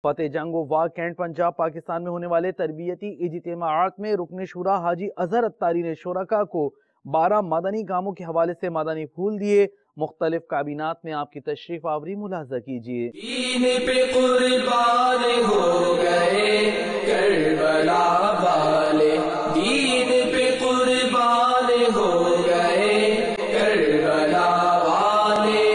فتح جنگ و واغ کینٹ پنجاب پاکستان میں ہونے والے تربیتی اجتماعات میں رکن شورا حاجی اظہر اتاری نے شرکاء کو 12 مدنی کاموں کے حوالے سے مدنی پھول دیے۔ مختلف کابینات میں آپ کی تشریف آوری ملاحظہ کیجیے۔ دین پہ قربان ہو گئے کربلا والے، دین پہ قربان ہو گئے کربلا والے،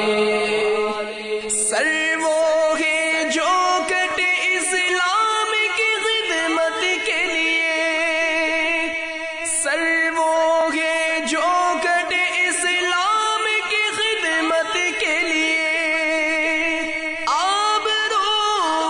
سر وہ ہے جو کٹے اسلام کی خدمت کے لیے، سر وہ ہے جو کٹے اسلام کی خدمت کے لیے، آبرو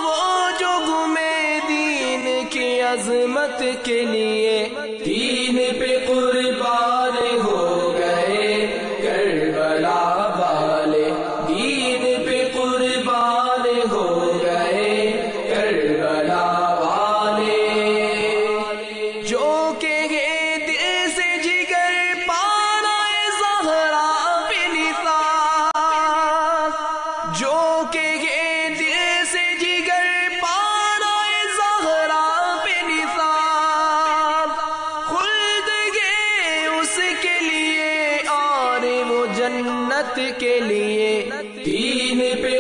وہ جو گمے دین کی عظمت کے لیے، دین پہ قربان ہو گئے کربلا والے، دین پہ قربان ہو گئے کربلا والے، جو کہ دل سے جگر پانا زہرا پہ نثار، جو کہ دل سے جگر پانا زہرا پہ نثار، خلد گئے اس کے لیے اور وہ جنت کے لیے، دین پہ